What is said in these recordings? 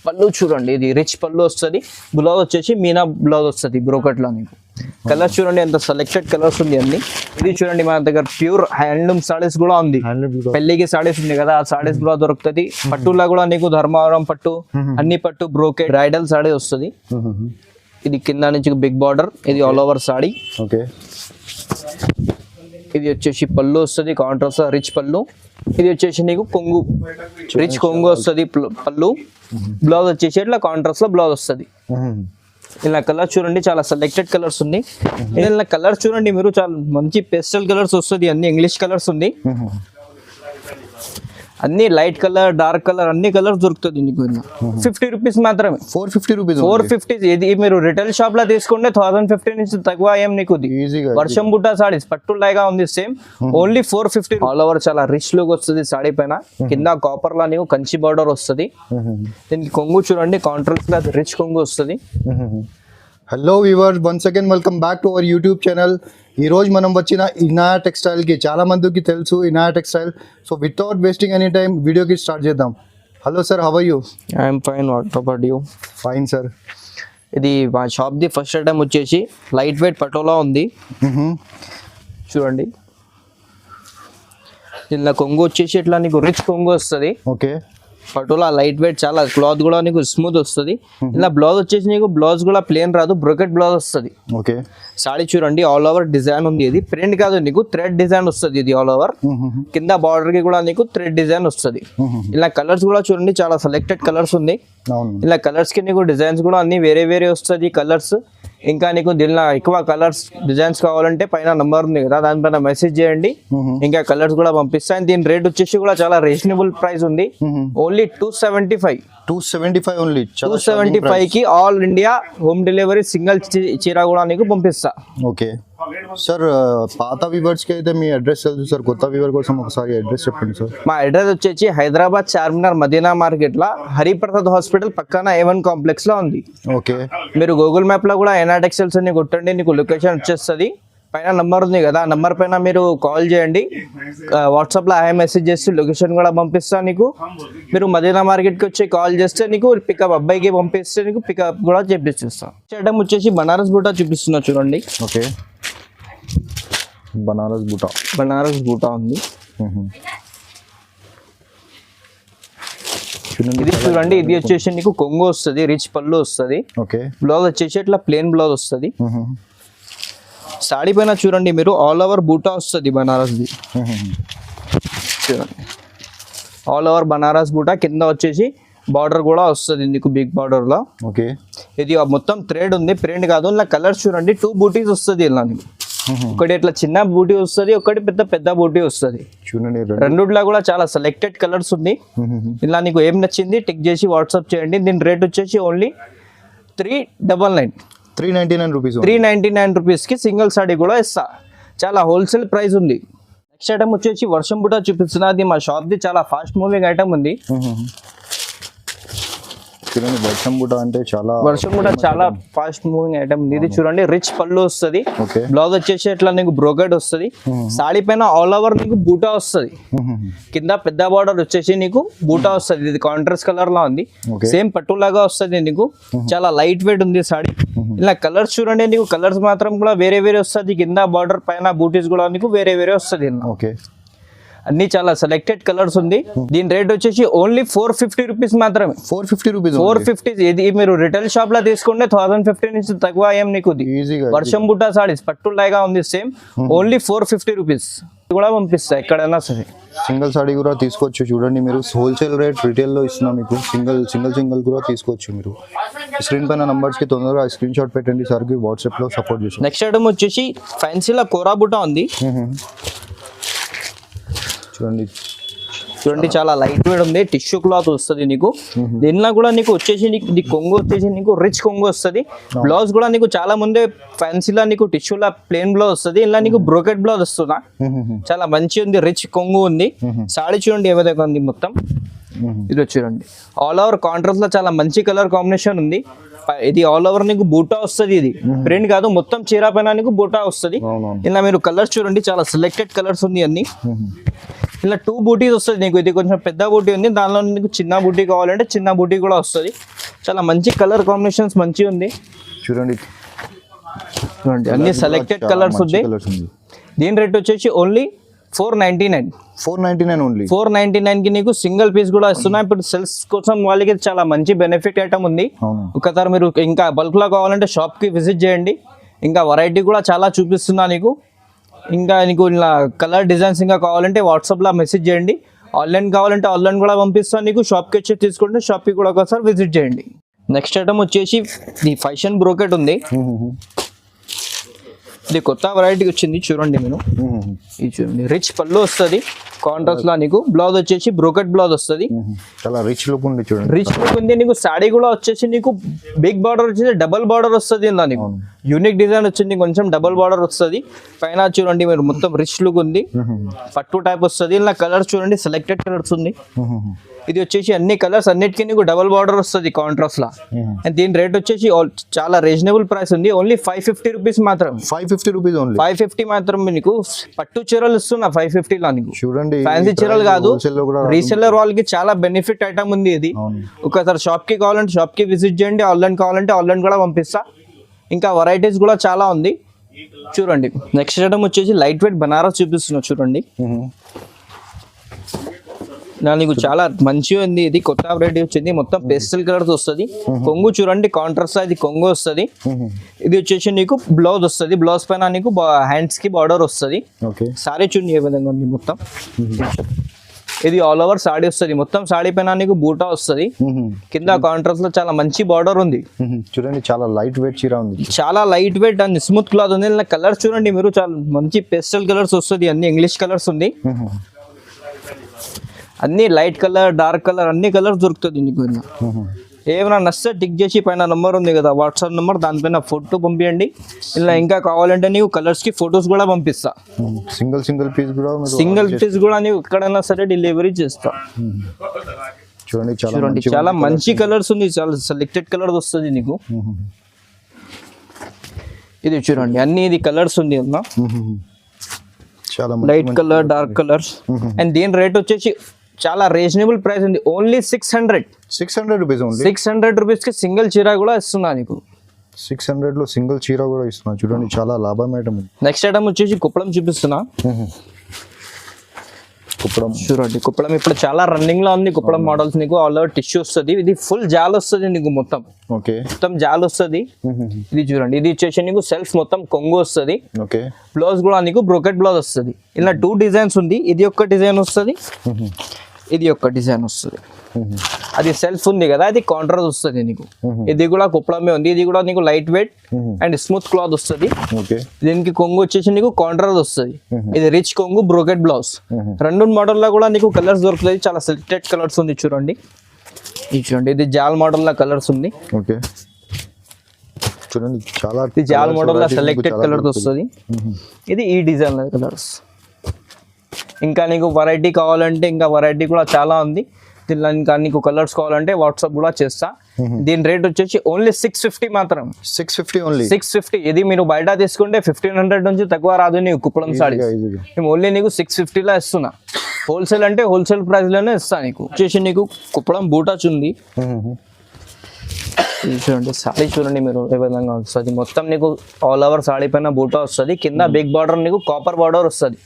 పళ్ళు చూడండి, ఇది రిచ్ పళ్ళు వస్తుంది. బ్లౌజ్ వచ్చేసి మీనా బ్లౌజ్ వస్తుంది బ్రోకెట్ లో. మీకు కలర్స్ చూడండి ఎంత సెలెక్టెడ్ కలర్స్ ఉంది అన్ని. ఇది చూడండి మన దగ్గర ప్యూర్ హ్యాండ్లూమ్ సారీస్ కూడా ఉంది. పెళ్లికి సారీస్ ఉంది కదా, ఆ సారీస్ కూడా దొరుకుతుంది. పట్టులా కూడా నీకు ధర్మవరం పట్టు, అన్ని పట్టు, బ్రోకెట్, బ్రైడల్ సారీ వస్తుంది. ఇది కింద నుంచి బిగ్ బార్డర్, ఇది ఆల్ ఓవర్ సారీ. ఓకే, ఇది వచ్చేసి పళ్ళు వస్తుంది కాంట్రాస్ట్ రిచ్ పళ్ళు. ఇది వచ్చేసి నీకు కొంగు, రిచ్ కొంగు వస్తుంది పళ్ళు. బ్లౌజ్ వచ్చేసి ఇట్లా కాంట్రాస్ట్ లో బ్లౌజ్ వస్తుంది. ఇలా కలర్ చూడండి చాలా సెలెక్టెడ్ కలర్స్ ఉంది. ఇలా కలర్స్ చూడండి మీరు, చాలా మంచి పేస్టల్ కలర్స్ వస్తుంది. అన్ని ఇంగ్లీష్ కలర్స్ ఉంది. అన్ని లైట్ కలర్, డార్క్ కలర్, అన్ని కలర్స్ దొరుకుతుంది నీకు. 50 రూపీస్ మాత్రమే. 450 రూపీస్. 450. ఇది మీరు రిటైల్ షాప్ లో తీసుకుంటే 1050 నుంచి తక్కువ ఏం నీకు. వర్షం బుట్ట సారీస్ పట్టు లాగా ఉంది సేమ్, ఓన్లీ 450. ఆల్ ఓవర్ చాలా రిచ్ లుక్ వస్తుంది సాడీ పైన. కింద కాపర్ లా నీకు కంచి బార్డర్ వస్తుంది. దీనికి కొంగు చూడండి కాంట్రాస్ట్ లా రిచ్ కొంగు వస్తుంది. Hello viewers, once again welcome back to our YouTube channel. ఈ రోజు మనం వచ్చిన ఇనాయా టెక్స్టైల్కి. చాలా మందికి తెలుసు Inaya textile. So without wasting any time వీడియోకి స్టార్ట్ చేద్దాం. Hello sir, how are you? I'm fine, what about you? Fine sir. ఇది మా షాప్ది ఫస్ట్ ఐటమ్ వచ్చేసి లైట్ వెయిట్ పటోలా ఉంది. చూడండి, దీనిలో కొంగు వచ్చేసి ఇట్లా నీకు రిచ్ కొంగు వస్తుంది. ఓకే, పటోలా లైట్ వెయిట్, చాలా క్లాత్ కూడా నీకు స్మూత్ వస్తుంది. ఇలా బ్లౌజ్ వచ్చేసి నీకు బ్లౌజ్ కూడా ప్లేన్ రాదు, బ్రోకెట్ బ్లౌజ్ వస్తుంది. ఓకే, సాడీ చూడండి ఆల్ ఓవర్ డిజైన్ ఉంది. ఇది ప్రింట్ కాదు, నీకు థ్రెడ్ డిజైన్ వస్తుంది. ఇది ఆల్ ఓవర్ కింద బార్డర్ కి కూడా నీకు థ్రెడ్ డిజైన్ వస్తుంది. ఇలా కలర్స్ కూడా చూడండి చాలా సెలెక్టెడ్ కలర్స్ ఉంది. ఇలా కలర్స్ కి నీకు డిజైన్స్ కూడా అన్ని వేరే వేరే వస్తుంది కలర్స్. ఇంకా నీకు దీనిలో ఎక్కువ కలర్స్ డిజైన్స్ కావాలంటే పైన నంబర్ ఉంది కదా, దానిపైన మెసేజ్ చేయండి, ఇంకా కలర్స్ కూడా పంపిస్తాను. దీని రేట్ వచ్చేసి కూడా చాలా రీజనబుల్ ప్రైస్ ఉంది. ఓన్లీ 275. 275 ఓన్లీ. 275 కి all India home delivery. Single చీర కూడా నీకు పంపిస్తా. ఓకే సార్, పాత వ్యూవర్స్ కి అయితే మీ అడ్రస్ తెలుసు సార్, కొత్త వ్యూవర్ కోసం ఒకసారి అడ్రస్ చెప్పండి సార్. మా అడ్రస్ వచ్చేసి హైదరాబాద్ చార్మినార్ మదీనా మార్కెట్ లో హరిప్రసాద్ హాస్పిటల్ పక్కన A1 కాంప్లెక్స్ లో ఉంది. ఓకే, మీరు గూగుల్ మ్యాప్ లో కూడా ఇనాయా టెక్స్టైల్స్ అని కొట్టండి, నీకు లొకేషన్ వచ్చేస్తుంది. పైన నంబర్ ఉంది కదా, ఆ నంబర్ పైన మీరు కాల్ చేయండి. వాట్సాప్ లో మెసేజ్ చేసి లొకేషన్ కూడా పంపిస్తాను నీకు. మీరు మదీనా మార్కెట్ కి వచ్చి కాల్ చేస్తే నీకు పికప్, అబ్బాయికి పంపిస్తే నీకు పికప్ కూడా చేపిస్తాం. ఐటమ్ వచ్చేసి బనారస్ బూటా చూపిస్తున్నా చూడండి. ఓకే, బనారస్ బూటా. బనారస్ బూటా ఉంది. ఇది చూడండి, ఇది వచ్చేసి నీకు కొంగు వస్తుంది, రిచ్ పళ్ళు వస్తుంది. ఓకే, బ్లౌజ్ వచ్చేసి ఇట్లా ప్లేన్ బ్లౌజ్ వస్తుంది. సాడీ పైన చూడండి మీరు ఆల్ ఓవర్ బూటా వస్తుంది బనారస్ది. చూడండి ఆల్ ఓవర్ బనారస్ బూటా, కింద వచ్చేసి బార్డర్ కూడా వస్తుంది నీకు బిగ్ బార్డర్ లో. ఓకే, ఇది మొత్తం థ్రెడ్ ఉంది, ప్రింట్ కాదు. ఇలా కలర్స్ చూడండి 2 బూటీస్ వస్తుంది. ఇలా నీకు ఒకటి ఇట్లా చిన్న బూటీ వస్తుంది, ఒకటి పెద్ద బూటీ వస్తుంది. చూడండి రెండులా కూడా చాలా సెలెక్టెడ్ కలర్స్ ఉంది. ఇలా నీకు ఏం నచ్చింది టిక్ చేసి వాట్సాప్ చేయండి. దీని రేట్ వచ్చేసి ఓన్లీ 399 రూపీస్. 399 రూపీస్ కి సింగిల్ సాడీ కూడా ఇస్తా. చాలా హోల్సేల్ ప్రైస్ ఉంది. నెక్స్ట్ ఐటమ్ వచ్చేసి వర్షం బుట్ట చూపిస్తున్నా. అది మా షాప్ ది చాలా ఫాస్ట్ మూవింగ్ ఐటమ్ ఉంది. చూడండి వర్షం బుట్ట అంటే వర్షం బుట్ట చాలా ఫాస్ట్ మూవింగ్ ఐటమ్ ఉంది. ఇది చూడండి రిచ్ పళ్ళు వస్తుంది. బ్లౌజ్ వచ్చేసి ఇట్లా నీకు బ్రోకెట్ వస్తుంది. సాడీ పైన ఆల్ ఓవర్ నీకు బూటా వస్తుంది. కింద పెద్ద బార్డర్ వచ్చేసి నీకు బూటా వస్తుంది. ఇది కాంట్రాస్ట్ కలర్ లా ఉంది, సేమ్ పట్టు లాగా వస్తుంది నీకు. చాలా లైట్ వెయిట్ ఉంది సాడీ. ఇలా కలర్స్ చూడండి, నీకు కలర్స్ మాత్రం కూడా వేరే వేరే వస్తుంది. కింద బార్డర్ పైన బూటీస్ కూడా నీకు వేరే వేరే వస్తుంది. ఓకే, అన్ని చాలా సెలెక్టెడ్ కలర్స్ ఉంది. దీని రేట్ వచ్చేసి ఓన్లీ 450 రూపీస్ మాత్రమే. 450 రూపీస్. 450. ఇది మీరు రిటైల్ షాప్ లో తీసుకుంటే 1050 నుంచి తక్కువ ఏం నీకు. వర్షం బుట్ట సారీస్ పట్టు లాగా ఉంది సేమ్, ఓన్లీ 450 రూపీస్ కూడా పంపిస్తా ఎక్కడైనా సరే. సింగిల్ సాడీ కూడా తీసుకోవచ్చు. చూడండి మీరు హోల్సేల్ రేట్ రిటైల్ లో ఇస్తున్నాం మీకు. సింగిల్ కూడా తీసుకోవచ్చు మీరు. స్క్రీన్ పైన నంబర్స్ కి తొందరగా స్క్రీన్ షాట్ పెట్టండి సార్ కి, వాట్సాప్ లో సపోర్ట్ చేసి. నెక్స్ట్ ఐటమ్ వచ్చేసి ఫ్యాన్సీలో కోరా బుట్ట ఉంది. చూడండి చాలా లైట్ వెయిట్ ఉంది, టిష్యూ క్లాత్ వస్తుంది నీకు. దీనిలో కూడా నీకు వచ్చేసి నీకు కొంగు వచ్చేసి నీకు రిచ్ కొంగు వస్తుంది. బ్లౌజ్ కూడా నీకు చాలా ముందే ఫ్యాన్సీలో నీకు టిష్యూలా ప్లేన్ బ్లౌజ్ వస్తుంది. ఇలా నీకు బ్రోకెట్ బ్లౌజ్ వస్తుందా, చాలా మంచి ఉంది, రిచ్ కొంగు ఉంది. సాడీ చూడండి ఏ విధంగా ఉంది మొత్తం. ఇది చూడండి ఆల్ ఓవర్ కాంట్రాస్ట్ లో చాలా మంచి కలర్ కాంబినేషన్ ఉంది. ఇది ఆల్ ఓవర్ నీకు బూటా వస్తుంది. ఇది ప్రింట్ కాదు, మొత్తం చీర పైన నీకు బూటా వస్తుంది. ఇలా మీరు కలర్స్ చూడండి చాలా సెలెక్టెడ్ కలర్స్ ఉంది అన్ని. ఇలా 2 బూటీస్ వస్తుంది నీకు. ఇది కొంచెం పెద్ద బూటీ ఉంది, దానిలో నీకు చిన్న బూటీ కావాలంటే చిన్న బూటీ కూడా వస్తుంది. చాలా మంచి కలర్ కాంబినేషన్స్ మంచిగా ఉంది. చూడండి అన్ని సెలెక్టెడ్ కలర్స్ ఉంది. దీని రేట్ వచ్చేసి ఓన్లీ 499. 499 ఓన్లీ. 499 కి నీకు సింగిల్ పీస్ కూడా ఇస్తున్నాయి. ఇప్పుడు సేల్స్ కోసం వాళ్ళకి చాలా మంచి బెనిఫిట్ ఐటమ్ ఉంది. ఒకసారి మీరు ఇంకా బల్క్ లో కావాలంటే షాప్ కి విజిట్ చేయండి. ఇంకా వెరైటీ కూడా చాలా చూపిస్తున్నా నీకు. ఇంకా నీకు ఇలా కలర్ డిజైన్స్ ఇంకా కావాలంటే వాట్సాప్లో మెసేజ్ చేయండి. ఆన్లైన్ కావాలంటే ఆన్లైన్ కూడా పంపిస్తాను నీకు. షాప్కి వచ్చి తీసుకుంటే షాప్కి కూడా ఒకసారి విజిట్ చేయండి. నెక్స్ట్ ఐటమ్ వచ్చేసి ఈ ఫ్యాషన్ బ్రోకెట్ ఉంది. ఇది కొత్త వెరైటీ వచ్చింది చూడండి మీరు. ఇది చూడండి రిచ్ పళ్ళు వస్తుంది కాంట్రాస్ట్ లా నీకు. బ్లౌజ్ వచ్చేసి బ్రోకెట్ బ్లౌజ్ వస్తుంది. చాలా రిచ్ లుక్ ఉంది చూడండి. రిచ్ లుక్ ఉంది నీకు. సాడీ కూడా వచ్చేసి నీకు బిగ్ బార్డర్ వచ్చేసి డబల్ బార్డర్ వస్తుంది ఇలా నీకు. యూనిక్ డిజైన్ వచ్చింది, కొంచెం డబల్ బార్డర్ వస్తుంది. పైన చూడండి మీరు మొత్తం రిచ్ లుక్ ఉంది. పట్టు టైప్ వస్తుంది. ఇలా కలర్స్ చూడండి సెలెక్టెడ్ కలర్స్ ఉంది. ఇది వచ్చేసి అన్ని కలర్స్ అన్నిటికీ నీకు డబల్ బార్డర్ వస్తుంది కాంట్రాస్ట్ లా. అండ్ దీని రేట్ వచ్చేసి చాలా రీజనబుల్ ప్రైస్ ఉంది. ఓన్లీ 550 రూపీస్ మాత్రం. 550 రూపీస్ ఓన్లీ. 550 మాత్రం నీకు పట్టు చీరలు ఇస్తున్నా 550 లా నీకు. చూడండి ఫ్యాన్సీ చీరలు కాదు, రీసెల్లర్ వాళ్ళకి చాలా బెనిఫిట్ ఐటమ్ ఉంది ఇది. ఒకసారి షాప్ కి కావాలంటే షాప్ కి విజిట్ చేయండి. ఆన్లైన్ కావాలంటే ఆన్లైన్ కూడా పంపిస్తా. ఇంకా వెరైటీస్ కూడా చాలా ఉంది చూడండి. నెక్స్ట్ ఐటమ్ వచ్చేసి లైట్ వెయిట్ బనారస్ చూపిస్తున్నా చూడండి. నీకు చాలా మంచిగా ఉంది. ఇది కొత్త వెరైటీ వచ్చింది. మొత్తం పేస్టల్ కలర్స్ వస్తుంది. కొంగు చూడండి కాంట్రాస్ట్ ఇది కొంగు వస్తుంది. ఇది వచ్చేసి నీకు బ్లౌజ్ వస్తుంది. బ్లౌజ్ పైన నీకు హ్యాండ్స్ కి బార్డర్ వస్తుంది. సారీ చూడండి ఏ విధంగా ఉంది మొత్తం. ఇది ఆల్ ఓవర్ సాడీ వస్తుంది. మొత్తం సాడీ పైన నీకు బూటా వస్తుంది. కింద కాంట్రాస్ట్ లో చాలా మంచి బార్డర్ ఉంది. చూడండి చాలా లైట్ వెయిట్ చీర ఉంది. చాలా light weight and smooth cloth ఉంది. ఇలా కలర్స్ చూడండి మీరు. చాలా మంచి పేస్టల్ కలర్స్ వస్తుంది. అన్ని ఇంగ్లీష్ కలర్స్ ఉంది. అన్ని లైట్ కలర్ డార్క్ కలర్ అన్ని కలర్స్ దొరుకుతుంది నీకు. ఏమైనా నచ్చితే టిక్ చేసి పైన నెంబర్ ఉంది కదా వాట్సాప్ నెంబర్, దానిపైన ఫోటో పంపించండి. ఇలా ఇంకా కావాలంటే నీకు కలర్స్ కి ఫొటోస్ కూడా పంపిస్తా. సింగిల్ పీస్ కూడా నీవు ఎక్కడైనా సరే డెలివరీ చేస్తా. చూడండి చాలా మంచి కలర్స్ ఉంది. చాలా సెలెక్టెడ్ కలర్స్ వస్తుంది నీకు. ఇది చూడండి అన్ని ఇది కలర్స్ ఉంది అన్న. Light colour dark colours. And దీని రేట్ వచ్చేసి చాలా రీజనబుల్ ప్రైస్ ఉంది. Only 600 rupees. ఓన్లీ 600 రూపీస్ కి సింగిల్ చీర కూడా ఇస్తున్నా నీకు. 600 లో సింగిల్ చీర కూడా ఇస్తున్నా. చూడండి చాలా లాభం ఐటమ్. నెక్స్ట్ ఐటమ్ వచ్చేసి కుప్పడం చూపిస్తున్నా. కుప్పడం చూడండి. కుప్పడం ఇప్పుడు చాలా రన్నింగ్ లో ఉంది. కుప్పడం మోడల్స్ నీకు ఆల్ ఓవర్ టిష్యూ వస్తుంది. ఇది ఫుల్ జాల్ వస్తుంది నీకు మొత్తం. మొత్తం జాల్ వస్తుంది. ఇది చూడండి. ఇది వచ్చేసి నీకు సెల్ఫ్ మొత్తం కొంగు వస్తుంది. బ్లౌజ్ కూడా నీకు బ్రోకెట్ బ్లౌజ్ వస్తుంది. ఇలా 2 డిజైన్స్ ఉంది. ఇది ఒక డిజైన్ వస్తుంది, ఇది ఒక డిజైన్ వస్తుంది. అది సెల్ఫ్ ఉంది కదా, అది కాంట్రాస్ట్ వస్తుంది నీకు. ఇది కూడా కుప్పడమే ఉంది. ఇది కూడా నీకు light weight and smooth cloth వస్తుంది. దీనికి కొంగు వచ్చేసి నీకు కాంట్రాస్ట్ వస్తుంది. ఇది రిచ్ కొంగు బ్రోకెట్ బ్లౌజ్. 2 మోడల్ లో కూడా నీకు కలర్స్ దొరుకుతాయి. చాలా సెలెక్టెడ్ కలర్స్ ఉంది చూడండి. ఇది చూడండి. ఇది జాల్ మోడల్ లో కలర్స్ ఉంది. చూడండి చాలా ఇది జాల్ మోడల్ లో సెలెక్టెడ్ కలర్స్ వస్తుంది. ఇది ఈ డిజైన్ లో కలర్స్. ఇంకా నీకు వెరైటీ కావాలంటే ఇంకా వెరైటీ కూడా చాలా ఉంది. దీనిలో ఇంకా నీకు కలర్స్ కావాలంటే వాట్సాప్ కూడా చేస్తా. దీని రేట్ వచ్చేసి ఓన్లీ 650 మాత్రం. 650 ఓన్లీ. 650. ఇది మీరు బయట తీసుకుంటే 1500 నుంచి తక్కువ రాదు నీకు కుప్పడం సాడీ. మేము ఓన్లీ నీకు 650 లో ఇస్తున్నా. హోల్సేల్ అంటే హోల్సేల్ ప్రైస్ లోనే ఇస్తా నీకు. వచ్చేసి నీకు కుప్పడం బూటాచ్ ఉంది. చూడండి సాడీ చూడండి మీరు ఏ విధంగా వస్తుంది. మొత్తం నీకు ఆల్ ఓవర్ సాడీ పైన బూటా వస్తుంది. కింద బిగ్ బార్డర్ నీకు కాపర్ బార్డర్ వస్తుంది.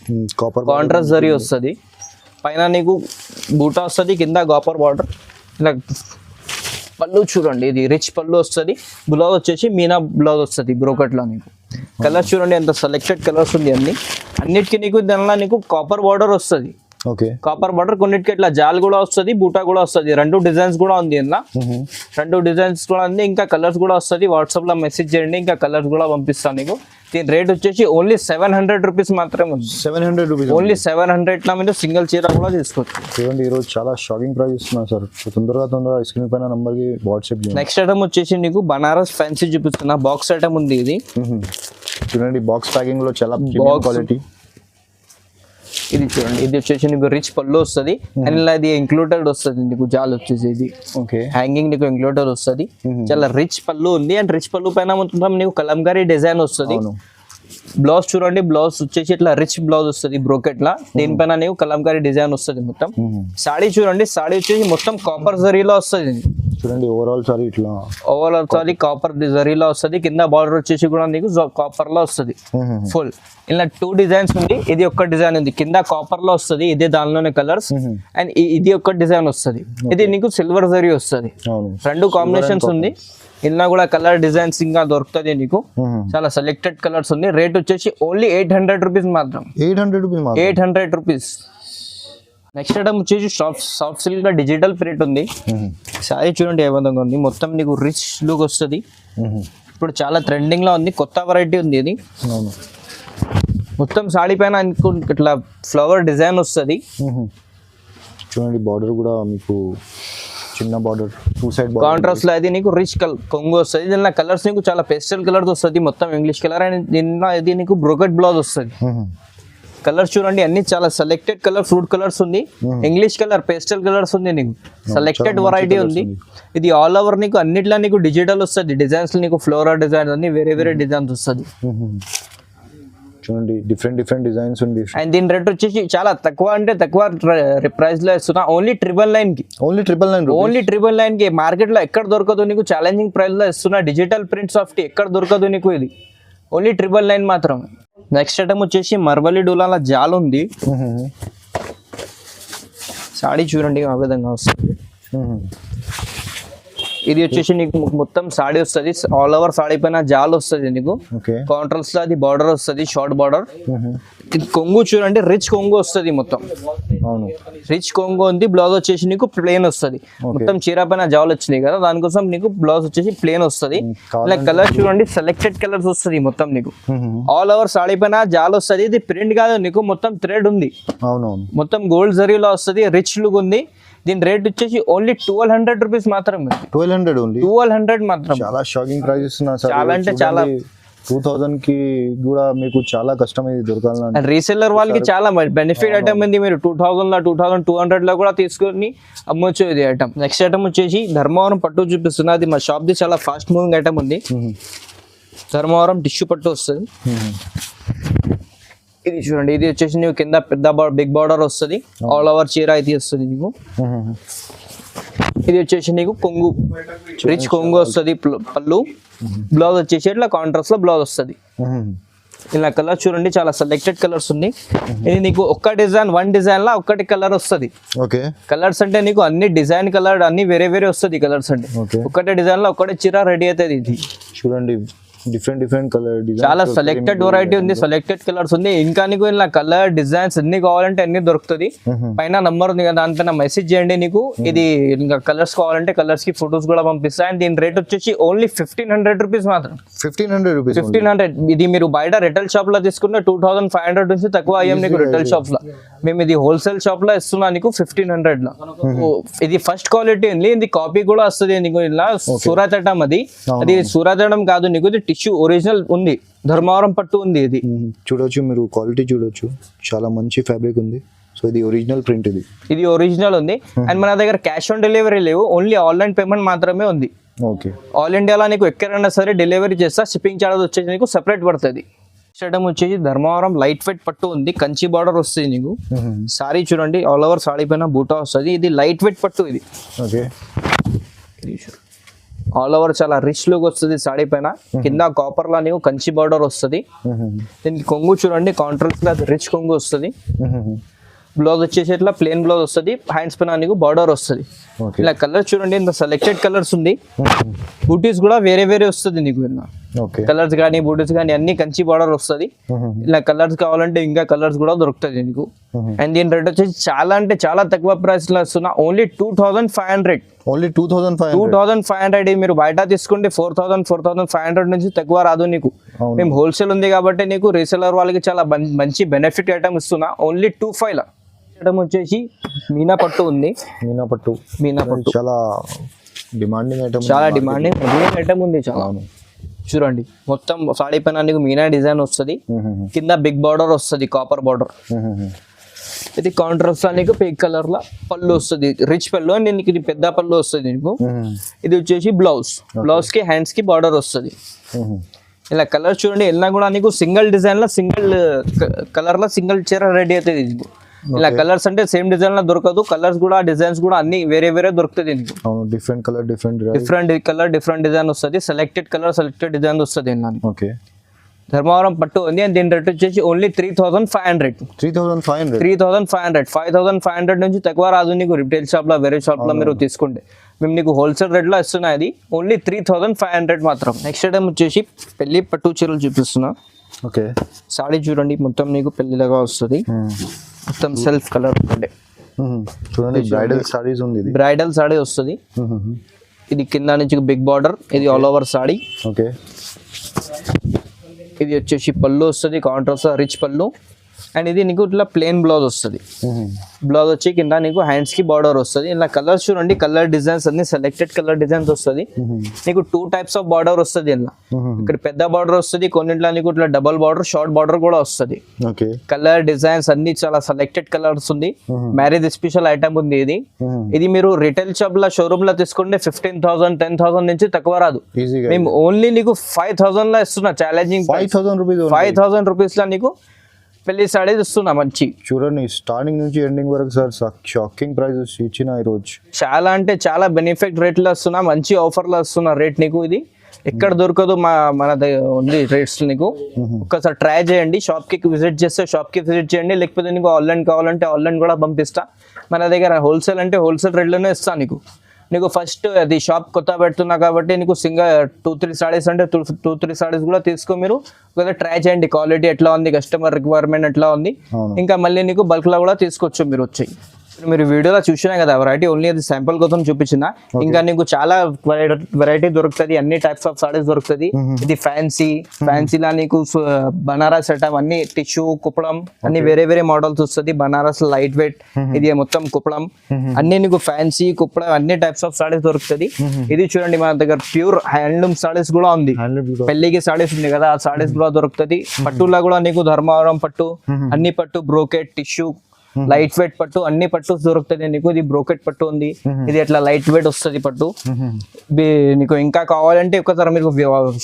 కాంట్రాస్ట్ జరీ వస్తుంది. పైన నీకు బూటా వస్తుంది, కింద కాపర్ బార్డర్. ఇలా పళ్ళు చూడండి. ఇది రిచ్ పళ్ళు వస్తుంది. బ్లౌజ్ వచ్చేసి మీనా బ్లౌజ్ వస్తుంది బ్రోకెట్ లో నీకు. కలర్స్ చూడండి ఎంత సెలెక్టెడ్ కలర్స్ ఉంది. అన్నిటికీ నీకు దానిలో నీకు కాపర్ బార్డర్ వస్తుంది. కాపర్ బార్డర్ కొన్నిటికి ఇట్లా జాల్ కూడా వస్తుంది, బూటా కూడా వస్తుంది. 2 డిజైన్స్ కూడా ఉంది ఇలా. 2 డిజైన్స్ కూడా ఉంది. ఇంకా కలర్స్ కూడా వస్తుంది. వాట్సాప్ లో మెసేజ్ చేయండి, ఇంకా కలర్స్ కూడా పంపిస్తాను నీకు. దీని రేట్ వచ్చేసి ఓన్లీ 700 రూపీస్ మాత్రమే ఉంది. 700 రూపీస్ ఓన్లీ 700 లో మీరు సింగిల్ చీర కూడా తీసుకోవచ్చు. చూడండి ఈ రోజు చాలా షాకింగ్ ప్రైస్ ఇస్తున్నాను సార్. తొందరగా స్క్రీన్ పైన నంబర్ కి వాట్సాప్ చేయండి. నెక్స్ట్ ఐటమ్ వచ్చేసి నీకు బనారస్ ఫ్యాన్సీ చూపిస్తున్నా. బాక్స్ ఐటమ్ ఉంది ఇది. చూడండి బాక్స్ ప్యాకింగ్ లో చాలా క్వాలిటీ. ఇది చూడండి. ఇది వచ్చేసి నీకు రిచ్ పళ్ళు వస్తుంది. అండ్ ఇలా ఇది ఇంక్లూడెడ్ వస్తుంది నీకు జాల్ వచ్చేసి. ఇది హ్యాంగింగ్ నీకు ఇంక్లూడెడ్ వస్తుంది. చాలా రిచ్ పళ్ళు ఉంది. అండ్ రిచ్ పళ్ళు పైన మొత్తం నీకు కలంకారీ డిజైన్ వస్తుంది. బ్లౌజ్ చూడండి, బ్లౌజ్ వచ్చేసి ఇట్లా రిచ్ బ్లౌజ్ వస్తుంది బ్రోకెట్ లా, దీనిపైన నీకు కలంకారీ డిజైన్ వస్తుంది మొత్తం. సాడీ చూడండి, సాడీ వచ్చేసి మొత్తం కాపర్ జరీలో వస్తుంది. చూడండి ఓవరాల్ సారీ ఇట్లా ఓవరాల్ సారీ కాపర్ జరీలో వస్తుంది. కింద బార్డర్ వచ్చేసి కూడా నీకు కాపర్ లో వస్తుంది ఫుల్. ఇలా 2 డిజైన్స్ ఉంది, ఇది ఒక్క డిజైన్ ఉంది. కింద కాపర్ లో వస్తుంది, ఇదే దానిలోనే కలర్స్. అండ్ ఇది ఒక్క డిజైన్ వస్తుంది, ఇది నీకు సిల్వర్ జరీ వస్తుంది. 2 కాంబినేషన్స్ ఉంది. ఇలా కూడా కలర్ డిజైన్స్ ఇంకా దొరుకుతుంది నీకు. చాలా సెలెక్టెడ్ కలర్స్ ఉంది. రేట్ వచ్చేసి ఓన్లీ 800 రూపీస్ మాత్రం. 800 రూపీస్. నెక్స్ట్ ఐటమ్ వచ్చేసి సాఫ్ట్ సిల్క్ లో డిజిటల్ ప్రింట్ ఉంది. సారీ చూడండి ఏ విధంగా ఉంది, మొత్తం నీకు రిచ్ లుక్ వస్తుంది. ఇప్పుడు చాలా ట్రెండింగ్ లో ఉంది, కొత్త వెరైటీ ఉంది ఇది. మొత్తం సాడీ పైన ఇట్లా ఫ్లవర్ డిజైన్ వస్తుంది. చూడండి బార్డర్ కూడా మీకు చిన్న బార్డర్ 2 సైడ్ కాంట్రాస్ట్ లో అది నీకు రిచ్ కొంగు వస్తుంది. దీనిలో కలర్స్ నీకు చాలా పేస్టల్ కలర్స్ వస్తుంది, మొత్తం ఇంగ్లీష్ కలర్. అండ్ దీనిలో ఇది నీకు బ్రోకెట్ బ్లౌజ్ వస్తుంది. కలర్స్ చూడండి అన్ని చాలా సెలెక్టెడ్ కలర్, ఫ్రూట్ కలర్స్ ఉంది, ఇంగ్లీష్ కలర్, పేస్టల్ కలర్స్ ఉంది. నీకు సెలెక్టెడ్ వెరైటీ ఉంది. ఇది ఆల్ ఓవర్ నీకు అన్నిట్లో నీకు డిజిటల్ వస్తుంది. డిజైన్స్ నీకు ఫ్లోరల్ డిజైన్స్ అన్ని వేరే వేరే డిజైన్స్ వస్తుంది. చూడండి డిఫరెంట్ డిజైన్స్ ఉంది. అండ్ దీని రేట్ వచ్చేసి చాలా తక్కువ, అంటే తక్కువ ప్రైస్ లో ఇస్తున్నా. ఓన్లీ 999 కి. ఓన్లీ 999 కి. మార్కెట్ లో ఎక్కడ దొరకదు నీకు, ఛాలెంజింగ్ ప్రైస్ లో ఇస్తున్నా. డిజిటల్ ప్రింట్ సాఫ్ట్ ఎక్కడ దొరకదు నీకు, ఇది ఓన్లీ 999 మాత్రమే. నెక్స్ట్ ఐటమ్ వచ్చేసి మర్బలి డోలాల జాల్ ఉంది. సాడీ చూడండి ఆ విధంగా వస్తుంది. ఇది వచ్చేసి నీకు మొత్తం సాడీ వస్తుంది, ఆల్ ఓవర్ సాడీ పైన జాల్ వస్తుంది నీకు. కాంట్రాస్ట్ లో అది బార్డర్ వస్తుంది, షార్ట్ బార్డర్. కొంగు చూడండి రిచ్ కొంగు వస్తుంది మొత్తం. రిచ్ కొంగు ఉంది. బ్లౌజ్ వచ్చేసి నీకు ప్లేన్ వస్తుంది. మొత్తం చీర పైన జాల్ వచ్చినాయి కదా, దానికోసం నీకు బ్లౌజ్ వచ్చేసి ప్లేన్ వస్తుంది. ఇలా కలర్ చూడండి సెలెక్టెడ్ కలర్స్ వస్తుంది మొత్తం నీకు. ఆల్ ఓవర్ సాడీ పైన జాల్ వస్తుంది. ఇది ప్రింట్ కాదు నీకు, మొత్తం థ్రెడ్ ఉంది, మొత్తం గోల్డ్ జరీలో వస్తుంది, రిచ్ లుక్ ఉంది. దీని రేట్ వచ్చేసి ఓన్లీ 1200 రూపీస్ మాత్రమే. 1200 మాత్రం. చాలా షాకింగ్ ప్రైస్ ఇస్తున్నారు. చాలా అంటే చాలా. 2000 కి కూడా మీకు చాలా కష్టం ఇది దొరకాలంటే. రీసెల్లర్ వాళ్ళకి చాలా బెనిఫిట్ ఐటమ్ ఉంది. మీరు 2000 లో 2200 లో కూడా తీసుకొని అమ్మొచ్చు ఇది ఐటమ్. నెక్స్ట్ ఐటమ్ వచ్చేసి ధర్మవరం పట్టు చూపిస్తున్నా. అది మా షాప్ ది చాలా ఫాస్ట్ మూవింగ్ ఐటమ్ ఉంది. ధర్మవరం టిష్యూ పట్టు వస్తుంది. ఇది చూడండి, ఇది వచ్చేసి నీకు కింద పెద్ద బిగ్ బార్డర్ వస్తుంది, ఆల్ ఓవర్ చీర ఇది వస్తుంది నీకు. ఇది వచ్చేసి నీకు కొంగు, రిచ్ కొంగు వస్తుంది, పళ్ళు. బ్లౌజ్ వచ్చేసి ఇట్లా కాంట్రాస్ట్ లో బ్లౌజ్ వస్తుంది. ఇలా కలర్ చూడండి చాలా సెలెక్టెడ్ కలర్స్ ఉంది. ఇది నీకు ఒక్క డిజైన్, 1 డిజైన్ లా ఒక్కటి కలర్ వస్తుంది. కలర్స్ అంటే నీకు అన్ని డిజైన్ కలర్ అన్ని వేరే వేరే వస్తుంది. కలర్స్ అంటే ఒక్కటే డిజైన్ లో ఒక్కటే చీర రెడీ అవుతుంది. ఇది చూడండి డిఫరెంట్ కలర్ డిజైన్, చాలా సెలెక్టెడ్ వెరైటీ ఉంది, సెలెక్టెడ్ కలర్స్ ఉంది. ఇంకా నీకు ఇలా కలర్ డిజైన్స్ ఎన్ని కావాలంటే అన్ని దొరుకుతుంది. పైన నంబర్ ఉంది కదా, దానిపైన మెసేజ్ చేయండి. నీకు ఇది ఇంకా కలర్స్ కావాలంటే కలర్స్ కి ఫొటోస్ కూడా పంపిస్తా. అండ్ దీని రేట్ వచ్చేసి ఓన్లీ 1500 రూపీస్ మాత్రం. 1500. ఇది మీరు బయట రిటైల్ షాప్ లో తీసుకుంటే 2500 నుంచి తక్కువ అయ్యాం నీకు రిటైల్ షాప్ లో. మేము ఇది హోల్సేల్ షాప్ లో ఇస్తున్నా నీకు 1500 లో. ఇది ఫస్ట్ క్వాలిటీ ఉంది. ఇది కాపీ కూడా వస్తుంది నీకు. ఇలా సూరత్ ఐటమ్, అది సూరత్ ఐటమ్ కాదు నీకు, ఇది టిష్యూ ఒరిజినల్ ఉంది, ధర్మవరం పట్టు ఉంది. ఇది చూడొచ్చు మీరు, క్వాలిటీ చూడొచ్చు, చాలా మంచి ఫ్యాబ్రిక్ ఉంది. సో ఇది ఒరిజినల్ ప్రింట్, ఇది ఒరిజినల్ ఉంది. అండ్ మన దగ్గర క్యాష్ ఆన్ డెలివరీ లేవు, ఓన్లీ ఆన్లైన్ పేమెంట్ మాత్రమే ఉంది. ఆల్ ఇండియాలో నీకు ఎక్కడైనా సరే డెలివరీ చేస్తా. షిప్పింగ్ చార్జెస్ వచ్చేసి నీకు సెపరేట్ పడుతుంది. ఐటమ్ వచ్చేసి ధర్మవరం లైట్ వెయిట్ పట్టు ఉంది, కంచి బార్డర్ వస్తుంది నీకు. సారీ చూడండి ఆల్ ఓవర్ సాడీ పైన బూటా వస్తుంది. ఇది లైట్ వెయిట్ పట్టు. ఇది ఆల్ ఓవర్ చాలా రిచ్ లుక్ వస్తుంది సాడీ పైన. కింద కాపర్ లా నీకు కంచి బార్డర్ వస్తుంది. దీనికి కొంగు చూడండి కాంట్రాస్ట్ లా రిచ్ కొంగు వస్తుంది. బ్లౌజ్ వచ్చేసి ఇట్లా ప్లేన్ బ్లౌజ్ వస్తుంది, హ్యాండ్స్ పైన నీకు బార్డర్ వస్తుంది. ఇలా కలర్ చూడండి, ఇంత సెలెక్టెడ్ కలర్స్ ఉంది. బూటీస్ కూడా వేరే వేరే వస్తుంది నీకు. కలర్స్ కానీ బూటీస్ కానీ అన్ని కంచి బార్డర్ వస్తుంది. ఇలా కలర్స్ కావాలంటే ఇంకా కలర్స్ కూడా దొరుకుతుంది నీకు. అండ్ దీని రేట్ వచ్చేసి చాలా అంటే చాలా తక్కువ ప్రైస్ లో వస్తున్నా. ఓన్లీ 2500. 2500. మీరు బయట తీసుకుంటే 4500 నుంచి తక్కువ రాదు నీకు. మేము హోల్సేల్ ఉంది కాబట్టి నీకు రీసెలర్ వాళ్ళకి చాలా మంచి బెనిఫిట్ ఐటమ్ ఇస్తున్నా. ఓన్లీ 25 ఐటమ్ వచ్చేసి మీనా పట్టు ఉంది. మీనా పట్టు చాలా డిమాండింగ్ ఐటమ్, చాలా డిమాండింగ్ ఐటమ్ ఉంది చాలా. చూడండి మొత్తం సాడీ పైన నీకు మీనా డిజైన్ వస్తుంది. కింద బిగ్ బార్డర్ వస్తుంది, కాపర్ బార్డర్. ఇది కాంట్రాస్ట్ నీకు పింక్ కలర్ లా పళ్ళు వస్తుంది, రిచ్ పళ్ళు. అండ్ నీకు ఇది పెద్ద పళ్ళు వస్తుంది నీకు. ఇది వచ్చేసి బ్లౌజ్ కి హ్యాండ్స్ కి బార్డర్ వస్తుంది. ఇలా కలర్ చూడండి, ఇలా కూడా నీకు సింగిల్ డిజైన్ లో సింగిల్ కలర్ లో సింగిల్ చీర రెడీ అవుతుంది ఇది. ఇలా కలర్స్ అంటే సేమ్ డిజైన్ లో దొరకదు, కలర్స్ కూడా డిజైన్స్ కూడా అన్ని వేరే వేరే దొరుకుతుంది నీకు. అవును, different colour different colour different design వస్తుంది, సెలెక్టెడ్ కలర్ సెలెక్టెడ్ డిజైన్ వస్తుంది. ఓకే, ధర్మవరం పట్టు ఉంది అండ్ దీని రేట్ వచ్చేసి ఓన్లీ 3,500. 3,500 5,500 నుంచి తక్కువ రాదు నీకు రిటైల్ షాప్ లో వేరే షాప్ లో మీరు తీసుకుంటే. మేము నీకు హోల్సేల్ రేట్ లో ఇస్తున్నాయి, అది ఓన్లీ 3,500 మాత్రం. నెక్స్ట్ ఐటమ్ వచ్చేసి పెళ్లి పట్టు చీరలు చూపిస్తున్నా. ఓకే, సాడీ చూడండి మొత్తం నీకు పెళ్లిలాగా వస్తుంది, మొత్తం సెల్ఫ్ కలర్ ఉండే. చూడండి బ్రైడల్ సారీస్ ఉంది, ఇది బ్రైడల్ సాడీ వస్తుంది. ఇది కింద నుంచి బిగ్ బార్డర్, ఇది ఆల్ ఓవర్ సాడీ. ఓకే, ఇది వచ్చేసి పళ్ళు వస్తుంది, కాంట్రాస్ట్ రిచ్ పళ్ళు. అండ్ ఇది నీకు ఇట్లా ప్లెయిన్ బ్లౌజ్ వస్తుంది. బ్లౌజ్ వచ్చి కింద నీకు హ్యాండ్స్ కి బార్డర్ వస్తుంది. ఇలా కలర్స్ చూడండి, కలర్ డిజైన్స్ అన్ని సెలెక్టెడ్ కలర్ డిజైన్స్ వస్తుంది. నీకు 2 టైప్స్ ఆఫ్ బార్డర్ వస్తుంది. ఇలా ఇక్కడ పెద్ద బార్డర్ వస్తుంది, కొన్నిట్లో నీకు ఇట్లా డబల్ బార్డర్ షార్ట్ బార్డర్ కూడా వస్తుంది. కలర్ డిజైన్స్ అన్ని చాలా సెలెక్టెడ్ కలర్స్ ఉంది. మ్యారేజ్ స్పెషల్ ఐటమ్ ఉంది ఇది. ఇది మీరు రిటైల్ షాప్ లో షోరూమ్ లో తీసుకుంటే 15,000 10,000 నుంచి తక్కువ రాదు. మేము ఓన్లీ నీకు 5,000 లో ఇస్తున్నా, ఛాలెంజింగ్ 5,000 రూపీస్ లో నీకు పెళ్లి సాడీస్ ఇస్తున్నా మంచి. చూడండి స్టార్టింగ్ నుంచి ఎండింగ్ వరకు సార్ షాకింగ్ ప్రైజెస్ ఇచ్చిన ఈ రోజు. చాలా అంటే చాలా బెనిఫిట్ రేట్ లో వస్తున్నా, మంచి ఆఫర్ లో వస్తున్నా రేట్ నీకు. ఇది ఎక్కడ దొరకదు, మన ఉంది రేట్స్ నీకు. ఒక్కసారి ట్రై చేయండి, షాప్ కి విజిట్ చేస్తే షాప్ కి విజిట్ చేయండి, లేకపోతే నీకు ఆన్లైన్ కావాలంటే ఆన్లైన్ కూడా పంపిస్తా. మన దగ్గర హోల్సేల్ అంటే హోల్సేల్ రేట్ లోనే ఇస్తాను నీకు. నీకు ఫస్ట్ అది షాప్ కొత్త పెడుతున్నా కాబట్టి నీకు సింగల్ 2-3 సారీస్ అంటే 2-3 సారీస్ కూడా తీసుకో. మీరు ఒకవేళ ట్రై చేయండి క్వాలిటీ ఎట్లా ఉంది, కస్టమర్ రిక్వైర్మెంట్ ఎట్లా ఉంది. ఇంకా మళ్ళీ నీకు బల్క్ లో కూడా తీసుకోవచ్చు మీరు వచ్చి. మీరు వీడియోలో చూసినా కదా వెరైటీ, ఓన్లీ అది శాంపుల్ కోసం చూపించిన. ఇంకా నీకు చాలా వెరైటీ దొరుకుతుంది, అన్ని టైప్స్ ఆఫ్ సారీస్ దొరుకుతుంది. ఇది ఫ్యాన్సీలా నీకు బనారస్ ఐటమ్ అన్ని టిష్యూ కుప్పడం అన్ని వేరే వేరే మోడల్స్ వస్తుంది. బనారస్ లైట్ వెయిట్, ఇది మొత్తం కుప్పడం అన్ని నీకు ఫ్యాన్సీ కుప్పడం అన్ని టైప్స్ ఆఫ్ సారీస్ దొరుకుతుంది. ఇది చూడండి మన దగ్గర ప్యూర్ హ్యాండ్లూమ్ సారీస్ కూడా ఉంది. పెళ్లికి సారీస్ ఉంది కదా, ఆ సారీస్ కూడా దొరుకుతుంది. పట్టులా కూడా నీకు ధర్మవరం పట్టు, అన్ని పట్టు, బ్రోకెట్, టిష్యూ, లైట్ వెయిట్ పట్టు అన్ని పట్టు దొరుకుతుంది నీకు. ఇది బ్రోకెట్ పట్టు ఉంది, ఇది అట్లా లైట్ వెయిట్ వస్తుంది పట్టు. నీకు ఇంకా కావాలంటే ఒకసారి మీరు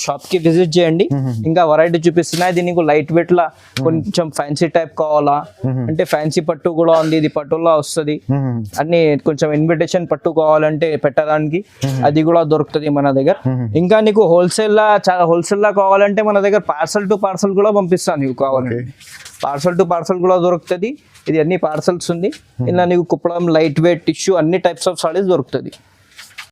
షాప్ కి విజిట్ చేయండి, ఇంకా వెరైటీ చూపిస్తున్నా. ఇది నీకు లైట్ వెయిట్ లా కొంచెం ఫ్యాన్సీ టైప్ కావాలా అంటే ఫ్యాన్సీ పట్టు కూడా ఉంది, ఇది పట్టులా వస్తుంది. అన్ని కొంచెం ఇన్విటేషన్ పట్టు కావాలంటే పెట్టడానికి అది కూడా దొరుకుతుంది మన దగ్గర. ఇంకా నీకు హోల్సేల్ లా కావాలంటే మన దగ్గర పార్సల్ టు పార్సల్ కూడా పంపిస్తాను నీకు కావాలంటే. పార్సల్ టు పార్సల్ కూడా దొరుకుతుంది. ఇది అన్ని పార్సల్స్ ఉంది. ఇలా నీకు కుప్పడం, లైట్ వెయిట్, టిష్యూ అన్ని టైప్స్ ఆఫ్ సారీస్ దొరుకుతుంది.